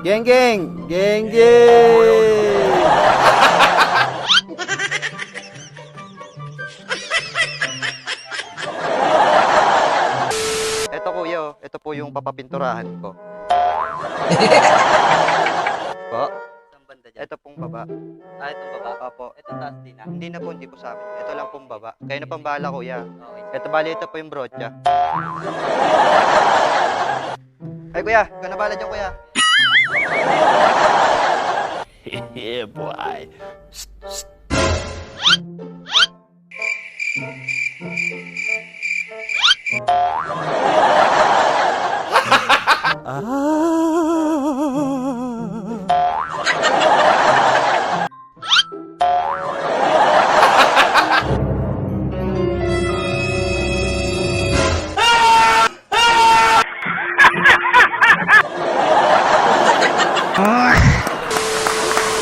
Geng geng! Geng geng! Ito kuya, oh. Ito po yung papapinturahan ko. Po? Saan banda dyan? Ito pong baba. Ah, itong baba? Opo. Itong taas din ah. Hindi na po, hindi po sa amin. Ito lang pong baba. Kayo na pang bahala kuya. Okay. Ito bali, ito po yung brocha. Ay kuya, ikaw na bahala dyan kuya. Yeah, boy.